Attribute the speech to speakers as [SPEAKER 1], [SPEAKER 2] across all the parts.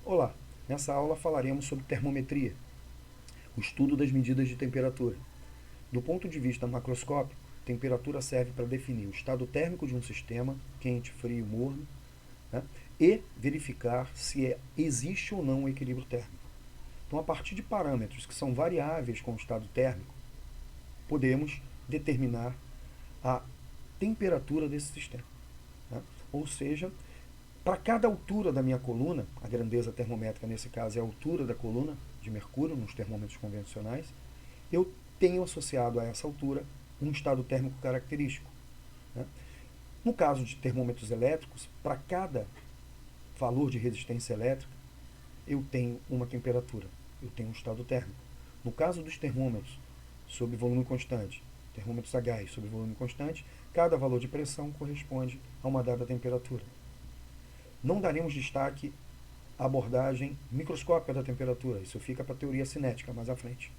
[SPEAKER 1] Olá, nessa aula falaremos sobre termometria, o estudo das medidas de temperatura. Do ponto de vista macroscópico, temperatura serve para definir o estado térmico de um sistema, quente, frio, morno, né, e verificar se existe ou não um equilíbrio térmico. Então, a partir de parâmetros que são variáveis com o estado térmico, podemos determinar a temperatura desse sistema. Né? Ou seja, para cada altura da minha coluna, a grandeza termométrica nesse caso é a altura da coluna de mercúrio nos termômetros convencionais, eu tenho associado a essa altura um estado térmico característico. Né? No caso de termômetros elétricos, para cada valor de resistência elétrica, eu tenho uma temperatura, eu tenho um estado térmico. No caso dos termômetros sob volume constante, termômetros a gás sob volume constante, cada valor de pressão corresponde a uma dada temperatura. Não daremos destaque à abordagem microscópica da temperatura, isso fica para a teoria cinética mais à frente.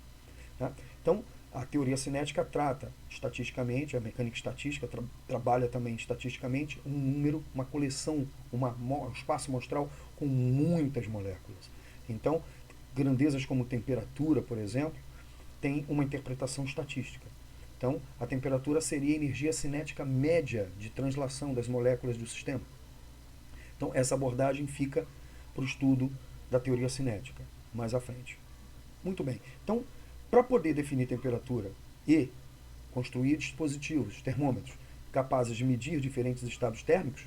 [SPEAKER 1] Tá? Então, a teoria cinética trata estatisticamente, a mecânica estatística trabalha também estatisticamente um número, uma coleção, um espaço amostral com muitas moléculas. Então, grandezas como temperatura, por exemplo, tem uma interpretação estatística. Então, a temperatura seria a energia cinética média de translação das moléculas do sistema. Então, essa abordagem fica para o estudo da teoria cinética, mais à frente. Muito bem. Então, para poder definir temperatura e construir dispositivos, termômetros, capazes de medir diferentes estados térmicos,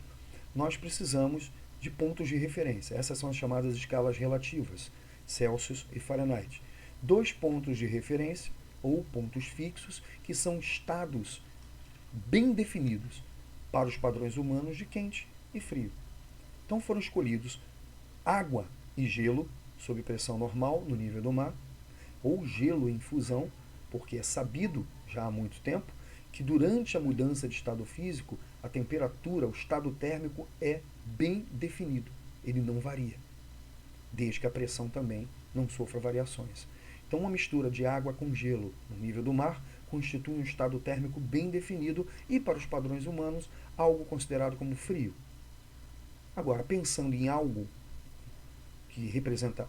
[SPEAKER 1] nós precisamos de pontos de referência. Essas são as chamadas escalas relativas, Celsius e Fahrenheit. 2 pontos de referência, ou pontos fixos, que são estados bem definidos para os padrões humanos de quente e frio. Então foram escolhidos água e gelo sob pressão normal no nível do mar, ou gelo em fusão, porque é sabido já há muito tempo que durante a mudança de estado físico, a temperatura, o estado térmico é bem definido, ele não varia, desde que a pressão também não sofra variações. Então, uma mistura de água com gelo no nível do mar constitui um estado térmico bem definido e, para os padrões humanos, algo considerado como frio. Agora, pensando em algo que representa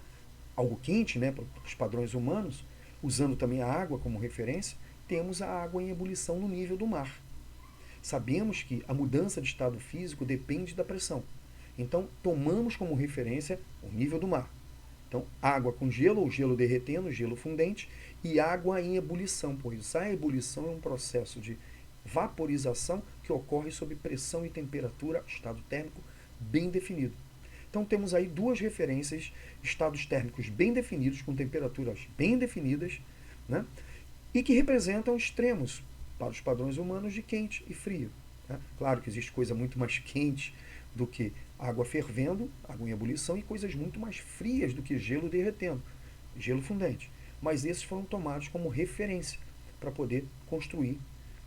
[SPEAKER 1] algo quente, né, para os padrões humanos, usando também a água como referência, temos a água em ebulição no nível do mar. Sabemos que a mudança de estado físico depende da pressão. Então, tomamos como referência o nível do mar. Então, água com gelo, ou gelo derretendo, gelo fundente, e água em ebulição, pois a ebulição é um processo de vaporização que ocorre sob pressão e temperatura, estado térmico bem definido. Então temos aí duas referências, estados térmicos bem definidos, com temperaturas bem definidas, né? E que representam extremos para os padrões humanos de quente e frio. Né? Claro que existe coisa muito mais quente do que água fervendo, água em ebulição, e coisas muito mais frias do que gelo derretendo, gelo fundente. Mas esses foram tomados como referência para poder construir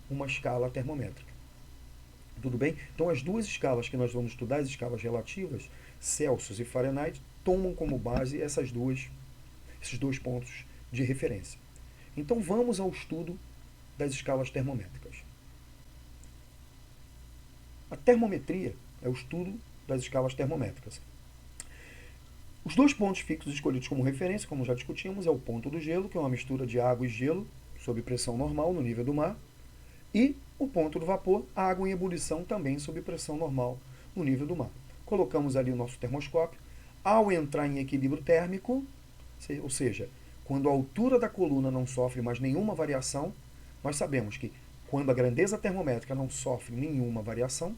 [SPEAKER 1] uma escala termométrica. Tudo bem? Então, as duas escalas que nós vamos estudar, as escalas relativas, Celsius e Fahrenheit, tomam como base esses dois pontos de referência. Então, vamos ao estudo das escalas termométricas. A termometria é o estudo das escalas termométricas. Os dois pontos fixos escolhidos como referência, como já discutimos, é o ponto do gelo, que é uma mistura de água e gelo sob pressão normal no nível do mar, e o ponto do vapor, a água em ebulição também sob pressão normal no nível do mar. Colocamos ali o nosso termoscópio. Ao entrar em equilíbrio térmico, ou seja, quando a altura da coluna não sofre mais nenhuma variação, nós sabemos que quando a grandeza termométrica não sofre nenhuma variação,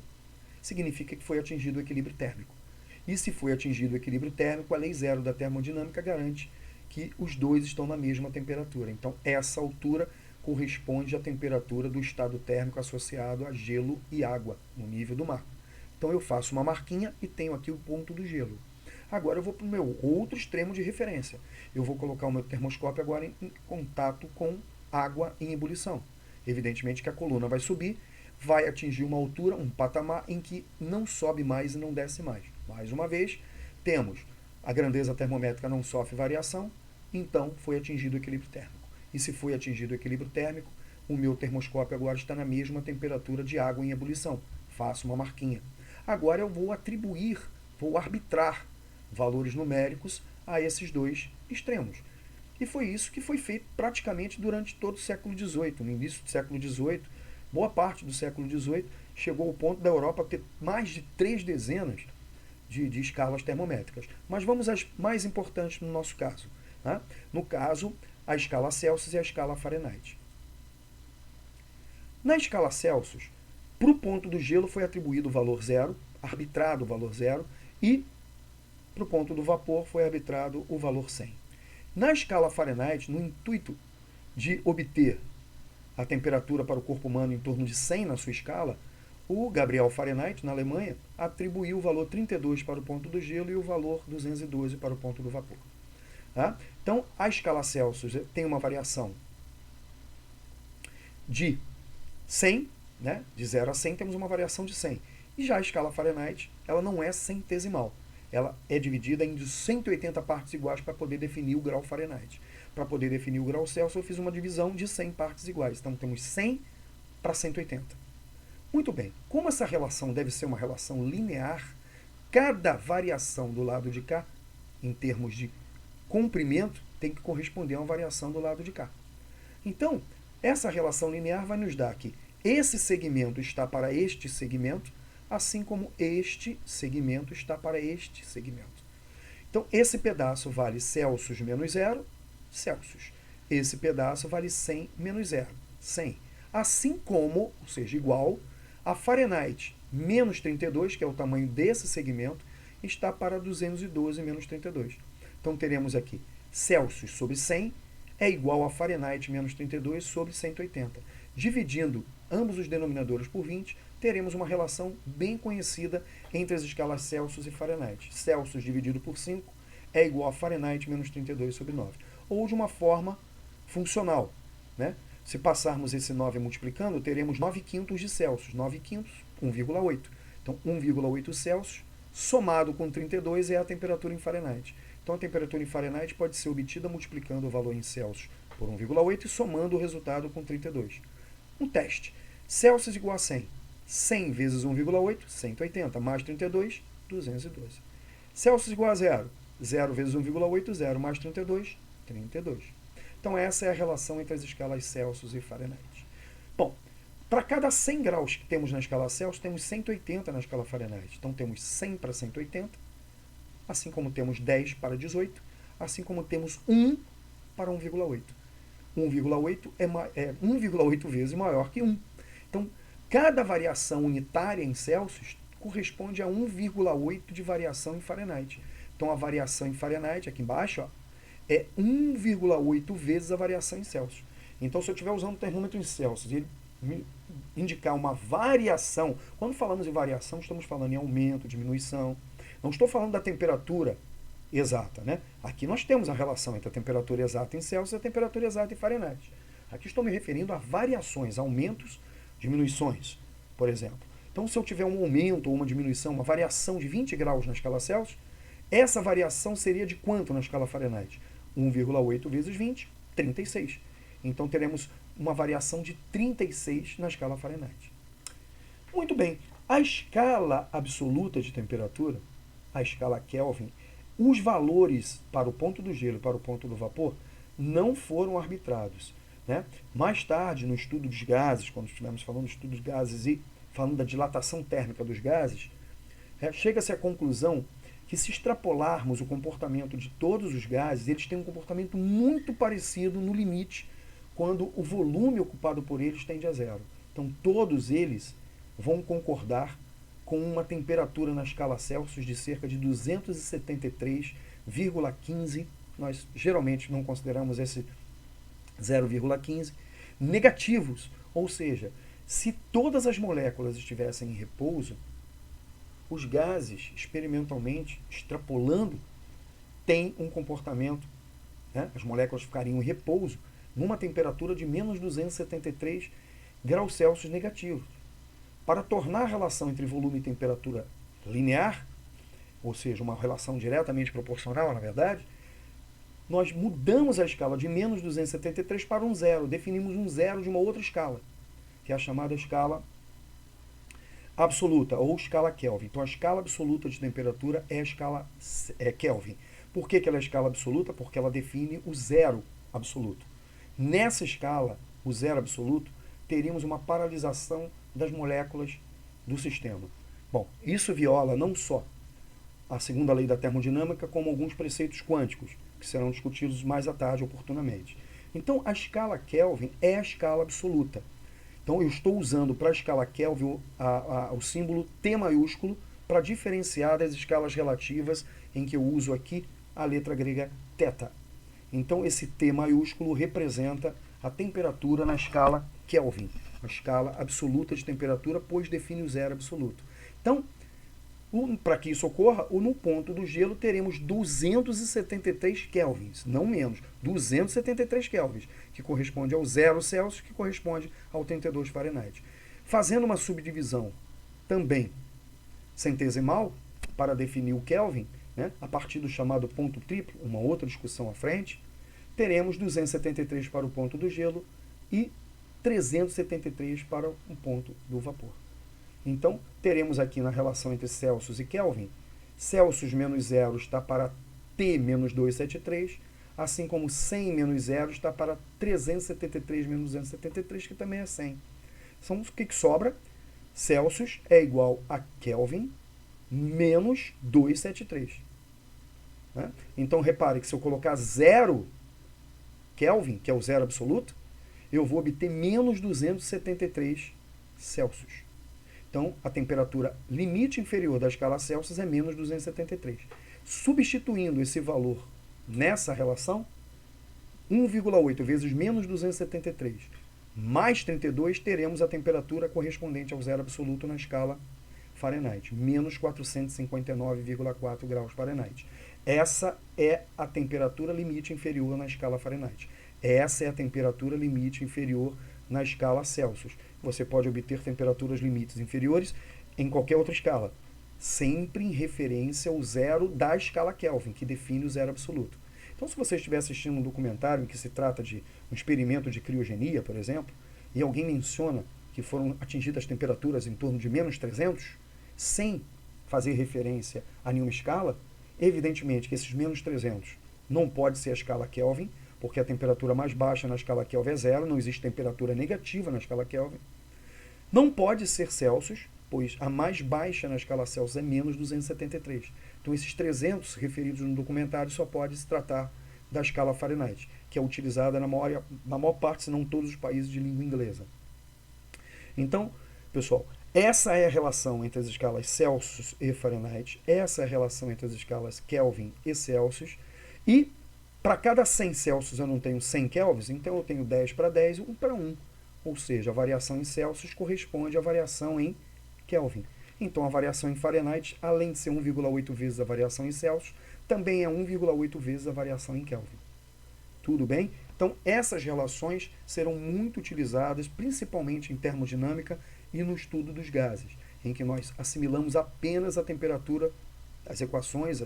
[SPEAKER 1] significa que foi atingido o equilíbrio térmico. E se foi atingido o equilíbrio térmico, a lei zero da termodinâmica garante que os dois estão na mesma temperatura. Então, essa altura corresponde à temperatura do estado térmico associado a gelo e água no nível do mar. Então eu faço uma marquinha e tenho aqui o ponto do gelo. Agora eu vou para o meu outro extremo de referência. Eu vou colocar o meu termoscópio agora em contato com água em ebulição. Evidentemente que a coluna vai subir, vai atingir uma altura, um patamar em que não sobe mais e não desce mais. Mais uma vez, temos a grandeza termométrica não sofre variação, então foi atingido o equilíbrio térmico. E se foi atingido o equilíbrio térmico, o meu termoscópio agora está na mesma temperatura de água em ebulição. Faço uma marquinha. Agora eu vou atribuir, vou arbitrar valores numéricos a esses dois extremos. E foi isso que foi feito praticamente durante todo o século XVIII. No início do século XVIII, boa parte do século XVIII, chegou ao ponto da Europa ter mais de 3 dezenas de escalas termométricas. Mas vamos às mais importantes no nosso caso. Né? No caso, a escala Celsius e a escala Fahrenheit. Na escala Celsius, para o ponto do gelo foi atribuído o valor zero, arbitrado o valor zero, e para o ponto do vapor foi arbitrado o valor 100. Na escala Fahrenheit, no intuito de obter a temperatura para o corpo humano em torno de 100 na sua escala, o Gabriel Fahrenheit, na Alemanha, atribuiu o valor 32 para o ponto do gelo e o valor 212 para o ponto do vapor. Tá? Então, a escala Celsius tem uma variação de 100, né? De 0 a 100 temos uma variação de 100. E já a escala Fahrenheit, ela não é centesimal. Ela é dividida em 180 partes iguais para poder definir o grau Fahrenheit. Para poder definir o grau Celsius, eu fiz uma divisão de 100 partes iguais. Então, temos 100 para 180. Muito bem. Como essa relação deve ser uma relação linear, cada variação do lado de cá, em termos de comprimento, tem que corresponder a uma variação do lado de cá. Então, essa relação linear vai nos dar que esse segmento está para este segmento, assim como este segmento está para este segmento. Então, esse pedaço vale Celsius menos 0, Celsius. Esse pedaço vale 100 menos 0, 100. Assim como, ou seja, igual, a Fahrenheit menos 32, que é o tamanho desse segmento, está para 212 menos 32. Então, teremos aqui Celsius sobre 100 é igual a Fahrenheit menos 32 sobre 180. Dividindo ambos os denominadores por 20, teremos uma relação bem conhecida entre as escalas Celsius e Fahrenheit. Celsius dividido por 5 é igual a Fahrenheit menos 32 sobre 9. Ou de uma forma funcional, né? Se passarmos esse 9 multiplicando, teremos 9 quintos de Celsius. 9 quintos, 1,8. Então, 1,8 Celsius somado com 32 é a temperatura em Fahrenheit. Então, a temperatura em Fahrenheit pode ser obtida multiplicando o valor em Celsius por 1,8 e somando o resultado com 32. Um teste. Celsius igual a 100. 100 vezes 1,8, 180. Mais 32, 212. Celsius igual a 0. 0 vezes 1,8, 0 mais 32, 32. Então, essa é a relação entre as escalas Celsius e Fahrenheit. Bom, para cada 100 graus que temos na escala Celsius, temos 180 na escala Fahrenheit. Então, temos 100 para 180, assim como temos 10 para 18, assim como temos 1 para 1,8. 1,8 é 1,8 vezes maior que 1. Então, cada variação unitária em Celsius corresponde a 1,8 de variação em Fahrenheit. Então, a variação em Fahrenheit, aqui embaixo, ó, é 1,8 vezes a variação em Celsius. Então, se eu estiver usando o termômetro em Celsius e ele me indicar uma variação, quando falamos em variação, estamos falando em aumento, diminuição. Não estou falando da temperatura exata, né? Aqui nós temos a relação entre a temperatura exata em Celsius e a temperatura exata em Fahrenheit. Aqui estou me referindo a variações, aumentos, diminuições, por exemplo. Então, se eu tiver um aumento ou uma diminuição, uma variação de 20 graus na escala Celsius, essa variação seria de quanto na escala Fahrenheit? 1,8 vezes 20, 36. Então, teremos uma variação de 36 na escala Fahrenheit. Muito bem. A escala absoluta de temperatura, a escala Kelvin, os valores para o ponto do gelo e para o ponto do vapor não foram arbitrados, né? Mais tarde, no estudo dos gases, quando estivermos falando do estudo dos gases e falando da dilatação térmica dos gases, chega-se à conclusão que, se extrapolarmos o comportamento de todos os gases, eles têm um comportamento muito parecido no limite, quando o volume ocupado por eles tende a zero. Então, todos eles vão concordar com uma temperatura na escala Celsius de cerca de 273,15. Nós geralmente não consideramos esse 0,15 negativos, ou seja, se todas as moléculas estivessem em repouso, os gases, experimentalmente, extrapolando, têm um comportamento, né? As moléculas ficariam em repouso numa temperatura de menos 273 graus Celsius negativos. Para tornar a relação entre volume e temperatura linear, ou seja, uma relação diretamente proporcional, na verdade, nós mudamos a escala de menos 273 para um zero, definimos um zero de uma outra escala, que é a chamada escala absoluta ou escala Kelvin. Então, a escala absoluta de temperatura é a escala Kelvin. Por que ela é a escala absoluta? Porque ela define o zero absoluto. Nessa escala, o zero absoluto, teríamos uma paralisação das moléculas do sistema. Bom, isso viola não só a segunda lei da termodinâmica, como alguns preceitos quânticos, que serão discutidos mais à tarde, oportunamente. Então, a escala Kelvin é a escala absoluta. Então, eu estou usando para a escala Kelvin o símbolo T maiúsculo para diferenciar das escalas relativas, em que eu uso aqui a letra grega θ. Então, esse T maiúsculo representa a temperatura na escala Kelvin, a escala absoluta de temperatura, pois define o zero absoluto. Então, para que isso ocorra, no ponto do gelo teremos 273 kelvins, não menos, 273 kelvins, que corresponde ao 0 Celsius, que corresponde ao 32 Fahrenheit. Fazendo uma subdivisão também centesimal, para definir o Kelvin, né, a partir do chamado ponto triplo, uma outra discussão à frente, teremos 273 para o ponto do gelo e 373 para o ponto do vapor. Então, teremos aqui na relação entre Celsius e Kelvin, Celsius menos 0 está para T menos 273, assim como 100 menos 0 está para 373 menos 273, que também é 100. Então, o que sobra? Celsius é igual a Kelvin menos 273. Né? Então, repare que se eu colocar 0 Kelvin, que é o zero absoluto, eu vou obter menos 273 Celsius. Então, a temperatura limite inferior da escala Celsius é menos 273. Substituindo esse valor nessa relação, 1,8 vezes menos 273 mais 32, teremos a temperatura correspondente ao zero absoluto na escala Fahrenheit, menos 459,4 graus Fahrenheit. Essa é a temperatura limite inferior na escala Fahrenheit. Essa é a temperatura limite inferior na escala Celsius. Você pode obter temperaturas limites inferiores em qualquer outra escala, sempre em referência ao zero da escala Kelvin, que define o zero absoluto. Então, se você estiver assistindo um documentário em que se trata de um experimento de criogenia, por exemplo, e alguém menciona que foram atingidas temperaturas em torno de menos 300, sem fazer referência a nenhuma escala, evidentemente que esses menos 300 não pode ser a escala Kelvin, porque a temperatura mais baixa na escala Kelvin é zero, não existe temperatura negativa na escala Kelvin. Não pode ser Celsius, pois a mais baixa na escala Celsius é menos 273. Então, esses 300 referidos no documentário só pode se tratar da escala Fahrenheit, que é utilizada na maior parte, se não todos os países de língua inglesa. Então, pessoal, essa é a relação entre as escalas Celsius e Fahrenheit, essa é a relação entre as escalas Kelvin e Celsius, e para cada 100 Celsius eu não tenho 100 Kelvins, então eu tenho 10 para 10, 1 para 1. Ou seja, a variação em Celsius corresponde à variação em Kelvin. Então, a variação em Fahrenheit, além de ser 1,8 vezes a variação em Celsius, também é 1,8 vezes a variação em Kelvin. Tudo bem? Então, essas relações serão muito utilizadas, principalmente em termodinâmica e no estudo dos gases, em que nós assimilamos apenas a temperatura, as equações,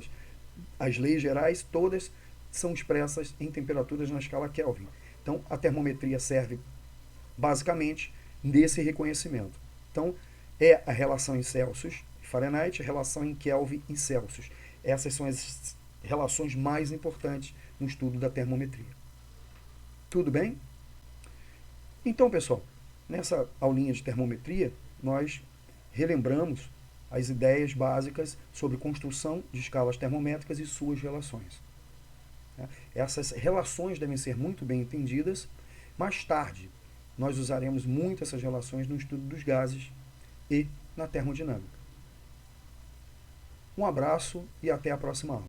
[SPEAKER 1] as leis gerais, todas são expressas em temperaturas na escala Kelvin. Então, a termometria serve basicamente nesse reconhecimento. Então, é a relação em Celsius e Fahrenheit, a relação em Kelvin e Celsius. Essas são as relações mais importantes no estudo da termometria. Tudo bem? Então, pessoal, nessa aulinha de termometria, nós relembramos as ideias básicas sobre construção de escalas termométricas e suas relações. Essas relações devem ser muito bem entendidas. Mais tarde, nós usaremos muito essas relações no estudo dos gases e na termodinâmica. Um abraço e até a próxima aula.